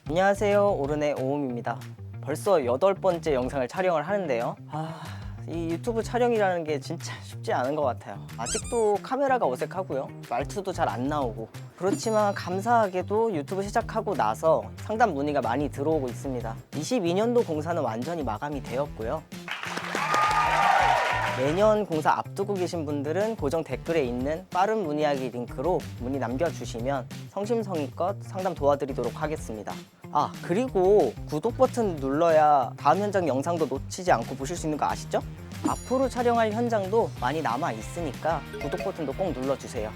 안녕하세요, 오른의 오음입니다. 벌써 8번째 영상을 촬영을 하는데요. 이 유튜브 촬영이라는 게 진짜 쉽지 않은 것 같아요. 아직도 카메라가 어색하고요, 말투도 잘 안 나오고. 그렇지만 감사하게도 유튜브 시작하고 나서 상담 문의가 많이 들어오고 있습니다. 22년도 공사는 완전히 마감이 되었고요. 내년 공사 앞두고 계신 분들은 고정 댓글에 있는 빠른 문의하기 링크로 문의 남겨주시면 성심성의껏 상담 도와드리도록 하겠습니다. 그리고 구독 버튼 눌러야 다음 현장 영상도 놓치지 않고 보실 수 있는 거 아시죠? 앞으로 촬영할 현장도 많이 남아 있으니까 구독 버튼도 꼭 눌러주세요.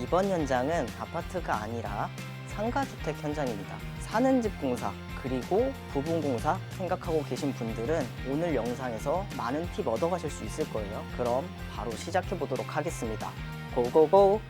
이번 현장은 아파트가 아니라 상가주택 현장입니다. 사는 집 공사 그리고 부분 공사 생각하고 계신 분들은 오늘 영상에서 많은 팁 얻어가실 수 있을 거예요. 그럼 바로 시작해 보도록 하겠습니다. 고고고!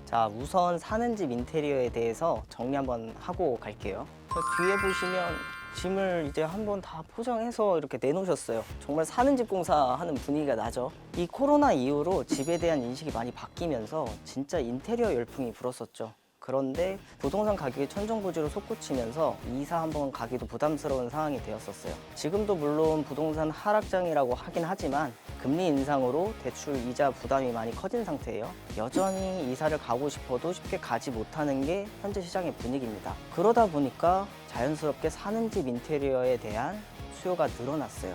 자, 우선 사는 집 인테리어에 대해서 정리 한번 하고 갈게요. 저 뒤에 보시면 짐을 이제 한번 다 포장해서 이렇게 내놓으셨어요. 정말 사는 집 공사하는 분위기가 나죠. 이 코로나 이후로 집에 대한 인식이 많이 바뀌면서 진짜 인테리어 열풍이 불었었죠. 그런데 부동산 가격이 천정부지로 솟구치면서 이사 한번 가기도 부담스러운 상황이 되었었어요. 지금도 물론 부동산 하락장이라고 하긴 하지만 금리 인상으로 대출 이자 부담이 많이 커진 상태예요. 여전히 이사를 가고 싶어도 쉽게 가지 못하는 게 현재 시장의 분위기입니다. 그러다 보니까 자연스럽게 사는 집 인테리어에 대한 수요가 늘어났어요.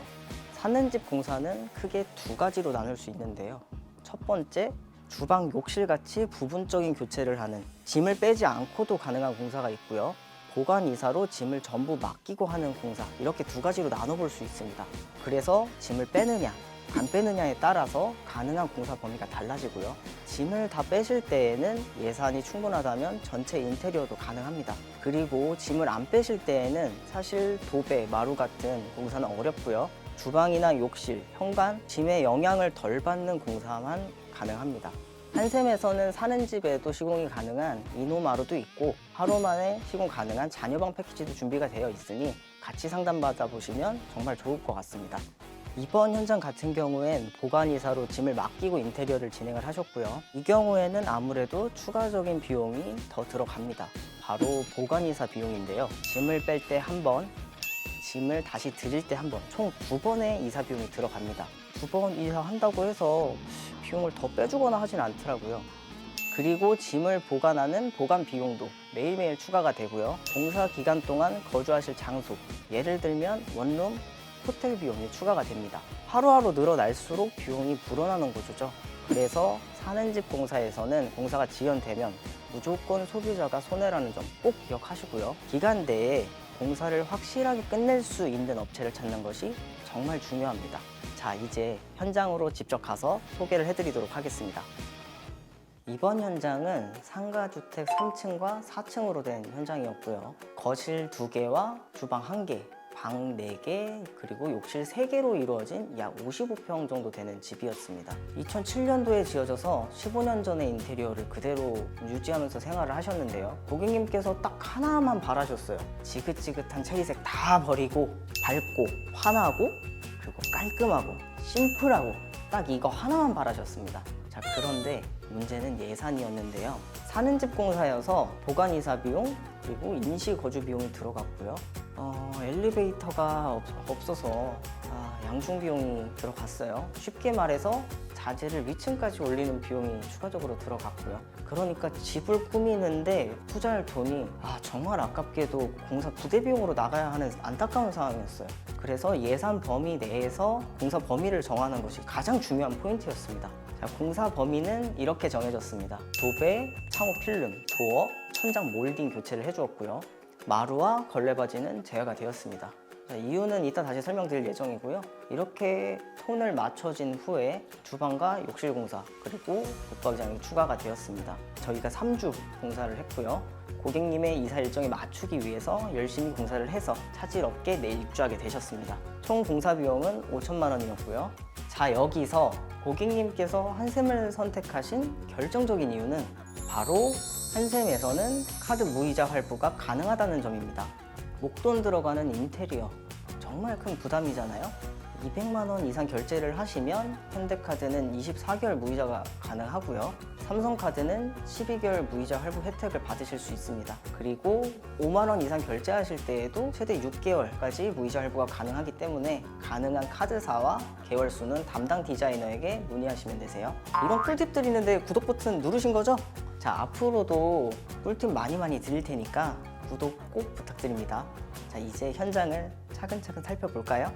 사는 집 공사는 크게 두 가지로 나눌 수 있는데요. 첫 번째, 주방, 욕실 같이 부분적인 교체를 하는, 짐을 빼지 않고도 가능한 공사가 있고요. 보관 이사로 짐을 전부 맡기고 하는 공사, 이렇게 두 가지로 나눠볼 수 있습니다. 그래서 짐을 빼느냐 안 빼느냐에 따라서 가능한 공사 범위가 달라지고요. 짐을 다 빼실 때에는 예산이 충분하다면 전체 인테리어도 가능합니다. 그리고 짐을 안 빼실 때에는 사실 도배, 마루 같은 공사는 어렵고요. 주방이나 욕실, 현관, 짐의 영향을 덜 받는 공사만 가능합니다. 한샘에서는 사는 집에도 시공이 가능한 이노마루도 있고 하루 만에 시공 가능한 자녀방 패키지도 준비가 되어 있으니 같이 상담받아 보시면 정말 좋을 것 같습니다. 이번 현장 같은 경우엔 보관이사로 짐을 맡기고 인테리어를 진행을 하셨고요. 이 경우에는 아무래도 추가적인 비용이 더 들어갑니다. 바로 보관이사 비용인데요. 짐을 뺄 때 한 번, 짐을 다시 드릴 때 한 번, 총 2번의 이사 비용이 들어갑니다. 2번 이사한다고 해서 비용을 더 빼주거나 하진 않더라고요. 그리고 짐을 보관하는 보관 비용도 매일매일 추가가 되고요. 공사 기간 동안 거주하실 장소, 예를 들면 원룸, 호텔 비용이 추가가 됩니다. 하루하루 늘어날수록 비용이 불어나는 구조죠. 그래서 사는 집 공사에서는 공사가 지연되면 무조건 소비자가 손해라는 점 꼭 기억하시고요. 기간 내에 공사를 확실하게 끝낼 수 있는 업체를 찾는 것이 정말 중요합니다. 자, 이제 현장으로 직접 가서 소개를 해드리도록 하겠습니다. 이번 현장은 상가주택 3층과 4층으로 된 현장이었고요. 거실 2개와 주방 1개, 방 4개, 그리고 욕실 3개로 이루어진 약 55평 정도 되는 집이었습니다. 2007년도에 지어져서 15년 전의 인테리어를 그대로 유지하면서 생활을 하셨는데요. 고객님께서 딱 하나만 바라셨어요. 지긋지긋한 체리색 다 버리고 밝고 환하고 그리고 깔끔하고 심플하고 딱 이거 하나만 바라셨습니다. 자, 그런데 문제는 예산이었는데요. 사는 집 공사여서 보관이사 비용 그리고 임시 거주 비용이 들어갔고요. 엘리베이터가 없어서 양중 비용이 들어갔어요. 쉽게 말해서 자재를 위층까지 올리는 비용이 추가적으로 들어갔고요. 그러니까 집을 꾸미는데 투자할 돈이 정말 아깝게도 공사 부대 비용으로 나가야 하는 안타까운 상황이었어요. 그래서 예산 범위 내에서 공사 범위를 정하는 것이 가장 중요한 포인트였습니다. 자, 공사 범위는 이렇게 정해졌습니다. 도배, 창호 필름, 도어, 천장 몰딩 교체를 해주었고요. 마루와 걸레바지는 제어가 되었습니다. 자, 이유는 이따 다시 설명드릴 예정이고요. 이렇게 톤을 맞춰진 후에 주방과 욕실 공사 그리고 붙박이장이 추가가 되었습니다. 저희가 3주 공사를 했고요. 고객님의 이사 일정에 맞추기 위해서 열심히 공사를 해서 차질 없게 내일 입주하게 되셨습니다. 총 공사 비용은 5천만 원이었고요. 자, 여기서 고객님께서 한샘을 선택하신 결정적인 이유는 바로 한샘에서는 카드 무이자 활부가 가능하다는 점입니다. 목돈 들어가는 인테리어 정말 큰 부담이잖아요. 200만 원 이상 결제를 하시면 현대카드는 24개월 무이자가 가능하고요. 삼성카드는 12개월 무이자 할부 혜택을 받으실 수 있습니다. 그리고 5만 원 이상 결제하실 때에도 최대 6개월까지 무이자 할부가 가능하기 때문에 가능한 카드사와 계열수는 담당 디자이너에게 문의하시면 되세요. 이런 꿀팁들 있는데 구독 버튼 누르신 거죠? 자, 앞으로도 꿀팁 많이 드릴 테니까 구독 꼭 부탁드립니다. 자, 이제 현장을 차근차근 살펴볼까요?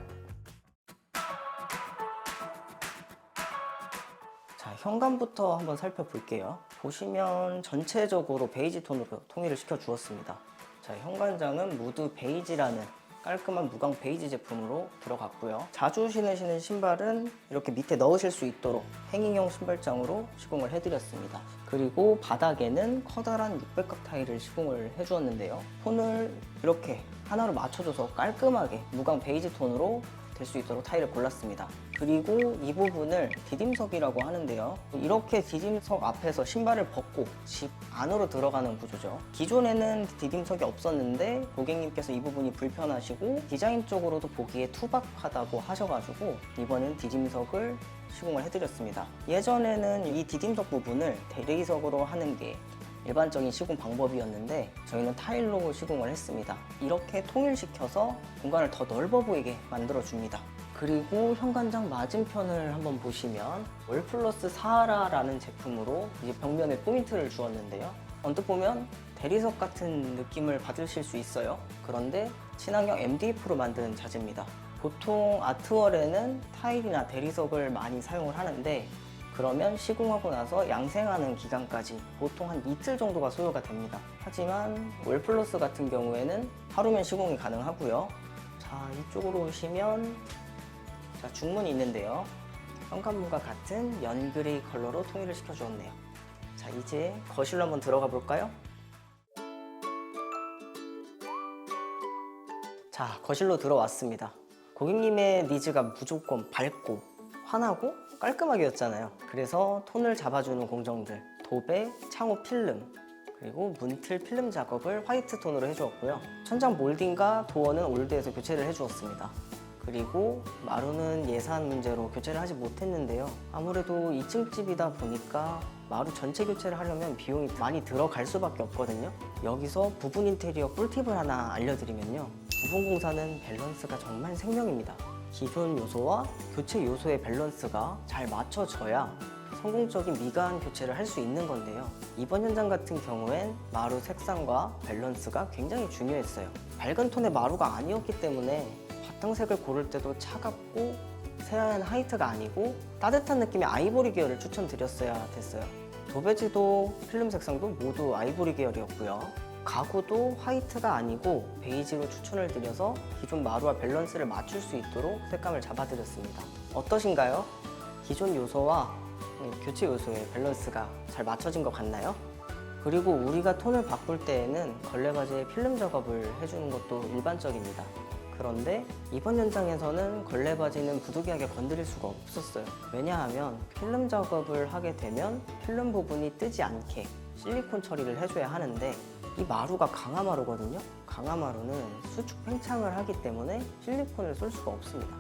자, 현관부터 한번 살펴볼게요. 보시면 전체적으로 베이지 톤으로 통일을 시켜 주었습니다. 자, 현관장은 무드 베이지라는 깔끔한 무광 베이지 제품으로 들어갔고요. 자주 신으시는 신발은 이렇게 밑에 넣으실 수 있도록 행잉형 신발장으로 시공을 해드렸습니다. 그리고 바닥에는 커다란 600각 타일을 시공을 해주었는데요. 톤을 이렇게 하나로 맞춰줘서 깔끔하게 무광 베이지 톤으로 될 수 있도록 타일을 골랐습니다. 그리고 이 부분을 디딤석이라고 하는데요. 이렇게 디딤석 앞에서 신발을 벗고 집 안으로 들어가는 구조죠. 기존에는 디딤석이 없었는데 고객님께서 이 부분이 불편하시고 디자인적으로도 보기에 투박하다고 하셔가지고 이번엔 디딤석을 시공을 해드렸습니다. 예전에는 이 디딤석 부분을 대리석으로 하는 게 일반적인 시공 방법이었는데 저희는 타일로 시공을 했습니다. 이렇게 통일시켜서 공간을 더 넓어 보이게 만들어 줍니다. 그리고 현관장 맞은편을 한번 보시면 월플러스 사하라라는 제품으로 이제 벽면에 포인트를 주었는데요. 언뜻 보면 대리석 같은 느낌을 받으실 수 있어요. 그런데 친환경 MDF로 만든 자재입니다. 보통 아트월에는 타일이나 대리석을 많이 사용을 하는데 그러면 시공하고 나서 양생하는 기간까지 보통 한 이틀 정도가 소요가 됩니다. 하지만 월플러스 같은 경우에는 하루면 시공이 가능하고요. 자, 이쪽으로 오시면 자, 중문이 있는데요. 현관문과 같은 연그레이 컬러로 통일을 시켜주었네요. 자, 이제 거실로 한번 들어가 볼까요? 자, 거실로 들어왔습니다. 고객님의 니즈가 무조건 밝고 환하고 깔끔하게였잖아요. 그래서 톤을 잡아주는 공정들, 도배, 창호 필름, 그리고 문틀 필름 작업을 화이트 톤으로 해주었고요. 천장 몰딩과 도어는 올드에서 교체를 해주었습니다. 그리고 마루는 예산 문제로 교체를 하지 못했는데요. 아무래도 2층 집이다 보니까 마루 전체 교체를 하려면 비용이 많이 들어갈 수밖에 없거든요. 여기서 부분 인테리어 꿀팁을 하나 알려드리면요. 부분 공사는 밸런스가 정말 생명입니다. 기존 요소와 교체 요소의 밸런스가 잘 맞춰져야 성공적인 미간 교체를 할 수 있는 건데요. 이번 현장 같은 경우엔 마루 색상과 밸런스가 굉장히 중요했어요. 밝은 톤의 마루가 아니었기 때문에 바탕색을 고를 때도 차갑고 새하얀 화이트가 아니고 따뜻한 느낌의 아이보리 계열을 추천드렸어야 됐어요. 도배지도 필름 색상도 모두 아이보리 계열이었고요. 가구도 화이트가 아니고 베이지로 추천을 드려서 기존 마루와 밸런스를 맞출 수 있도록 색감을 잡아드렸습니다. 어떠신가요? 기존 요소와 교체 요소의 밸런스가 잘 맞춰진 것 같나요? 그리고 우리가 톤을 바꿀 때에는 걸레바지에 필름 작업을 해주는 것도 일반적입니다. 그런데 이번 현장에서는 걸레바지는 부득이하게 건드릴 수가 없었어요. 왜냐하면 필름 작업을 하게 되면 필름 부분이 뜨지 않게 실리콘 처리를 해줘야 하는데 이 마루가 강화마루거든요. 강화마루는 수축 팽창을 하기 때문에 실리콘을 쏠 수가 없습니다.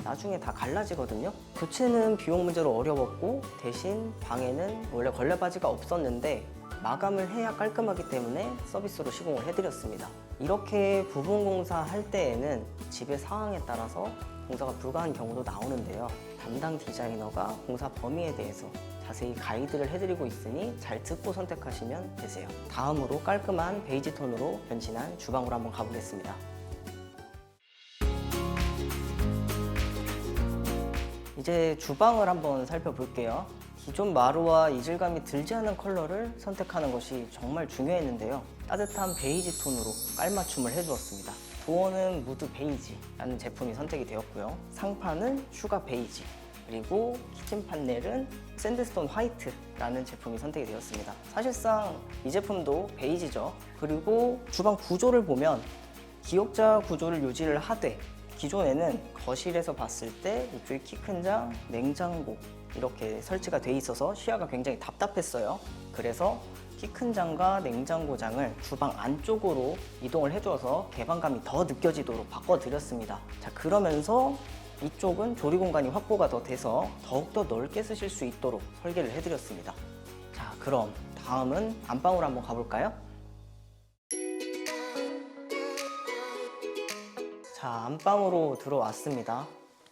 나중에 다 갈라지거든요. 교체는 비용 문제로 어려웠고 대신 방에는 원래 걸레바지가 없었는데 마감을 해야 깔끔하기 때문에 서비스로 시공을 해드렸습니다. 이렇게 부분 공사할 때에는 집의 상황에 따라서 공사가 불가한 경우도 나오는데요. 담당 디자이너가 공사 범위에 대해서 자세히 가이드를 해드리고 있으니 잘 듣고 선택하시면 되세요. 다음으로 깔끔한 베이지 톤으로 변신한 주방으로 한번 가보겠습니다. 이제 주방을 한번 살펴볼게요. 기존 마루와 이질감이 들지 않은 컬러를 선택하는 것이 정말 중요했는데요. 따뜻한 베이지 톤으로 깔맞춤을 해주었습니다. 도어는 무드 베이지라는 제품이 선택이 되었고요. 상판은 슈가 베이지, 그리고 키친 판넬은 샌드스톤 화이트라는 제품이 선택이 되었습니다. 사실상 이 제품도 베이지죠. 그리고 주방 구조를 보면 기역자 구조를 유지를 하되 기존에는 거실에서 봤을 때 이쪽에 키 큰 장, 냉장고 이렇게 설치가 돼 있어서 시야가 굉장히 답답했어요. 그래서 키 큰 장과 냉장고장을 주방 안쪽으로 이동을 해줘서 개방감이 더 느껴지도록 바꿔드렸습니다. 자, 그러면서 이쪽은 조리 공간이 확보가 더 돼서 더욱더 넓게 쓰실 수 있도록 설계를 해드렸습니다. 자, 그럼 다음은 안방으로 한번 가볼까요? 자, 안방으로 들어왔습니다.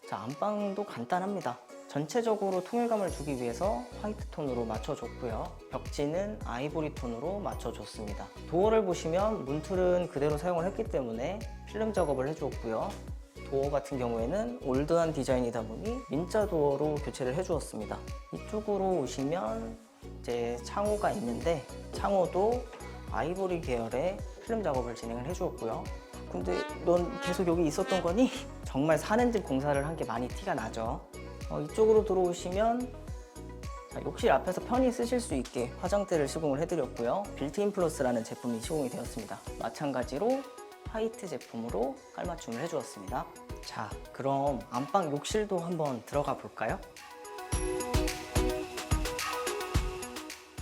자, 안방도 간단합니다. 전체적으로 통일감을 주기 위해서 화이트 톤으로 맞춰줬고요. 벽지는 아이보리 톤으로 맞춰줬습니다. 도어를 보시면 문틀은 그대로 사용을 했기 때문에 필름 작업을 해주었고요. 도어 같은 경우에는 올드한 디자인이다 보니 민자 도어로 교체를 해주었습니다. 이쪽으로 오시면 이제 창호가 있는데 창호도 아이보리 계열의 필름 작업을 진행을 해주었고요. 근데 넌 계속 여기 있었던 거니? 정말 사는 집 공사를 한 게 많이 티가 나죠. 이쪽으로 들어오시면 욕실 앞에서 편히 쓰실 수 있게 화장대를 시공을 해드렸고요. 빌트인 플러스라는 제품이 시공이 되었습니다. 마찬가지로 화이트 제품으로 깔맞춤을 해주었습니다. 자, 그럼 안방 욕실도 한번 들어가 볼까요?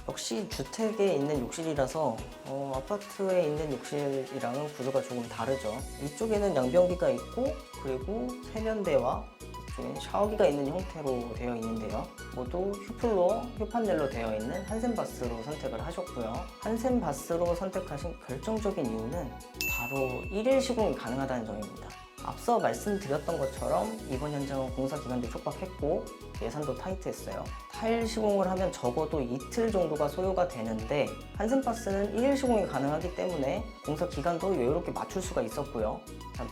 역시 주택에 있는 욕실이라서 아파트에 있는 욕실이랑은 구조가 조금 다르죠. 이쪽에는 양변기가 있고 그리고 세면대와 이쪽에는 샤워기가 있는 형태로 되어 있는데요. 모두 휴플로어, 휴판넬로 되어 있는 한센바스로 선택을 하셨고요. 한센바스로 선택하신 결정적인 이유는 바로 1일 시공이 가능하다는 점입니다. 앞서 말씀드렸던 것처럼 이번 현장은 공사 기간도 촉박했고 예산도 타이트했어요. 타일 시공을 하면 적어도 이틀 정도가 소요가 되는데 한센바스는 1일 시공이 가능하기 때문에 공사 기간도 여유롭게 맞출 수가 있었고요.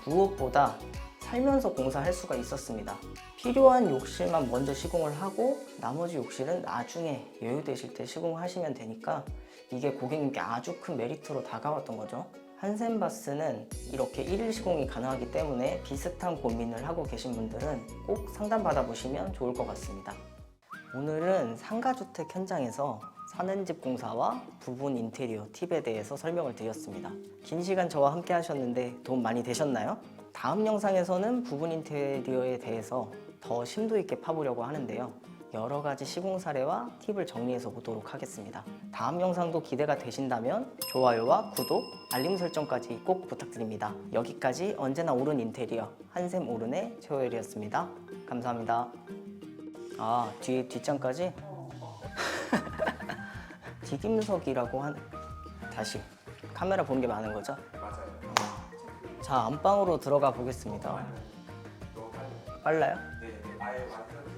무엇보다 살면서 공사할 수가 있었습니다. 필요한 욕실만 먼저 시공을 하고 나머지 욕실은 나중에 여유되실 때 시공하시면 되니까 이게 고객님께 아주 큰 메리트로 다가왔던 거죠. 한센바스는 이렇게 1일 시공이 가능하기 때문에 비슷한 고민을 하고 계신 분들은 꼭 상담 받아보시면 좋을 것 같습니다. 오늘은 상가주택 현장에서 사는 집 공사와 부분 인테리어 팁에 대해서 설명을 드렸습니다. 긴 시간 저와 함께 하셨는데 도움 많이 되셨나요? 다음 영상에서는 부분 인테리어에 대해서 더 심도 있게 파보려고 하는데요. 여러 가지 시공 사례와 팁을 정리해서 보도록 하겠습니다. 다음 영상도 기대가 되신다면 좋아요와 구독, 알림 설정까지 꼭 부탁드립니다. 여기까지 언제나 옳은 인테리어 한샘 오른의 최호열이었습니다. 감사합니다. 아, 뒤에 뒷장까지? 디딤석이라고 다시 카메라 보는 게 많은 거죠? 맞아요. 자, 안방으로 들어가 보겠습니다. 빨라요? 네, 아예 완전